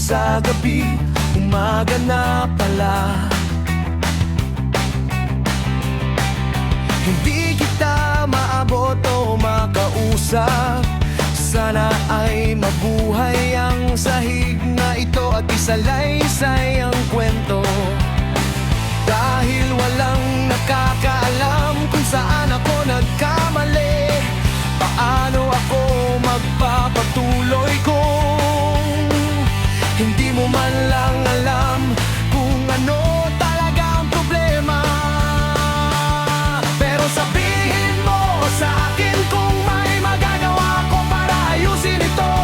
sa gabi, umaga na pala. Hindi kita maabot o makausap. Sana ay mabuhay ang sahig na ito at isalaysay ang kwento. Dahil walang nakakaalam kung saan ako nagkamali, paano ako magpapatuloy kung hindi mo man lang alam kung ano talaga ang problema. Pero sabihin mo sa akin kung may magagawa ko para ayusin ito.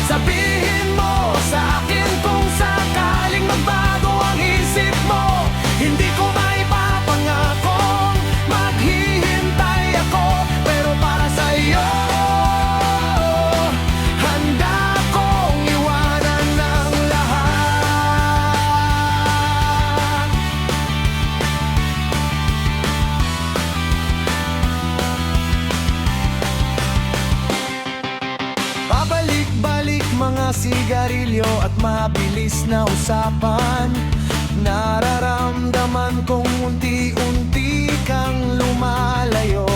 Sabihin mo sa akin kung sakaling magbago ang isip mo. Hindi ko maipapangakong maghihintay ako, pero para sa iyo handa kong iwanan ng lahat. Pabalik-balik mga sigarilyo at mabilis na usapan. Nararamdaman kong unti-unti kang lumalayo.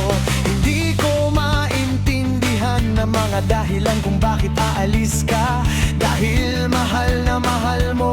Hindi ko maintindihan na mga dahilan kung bakit aalis ka. Dahil mahal na mahal mo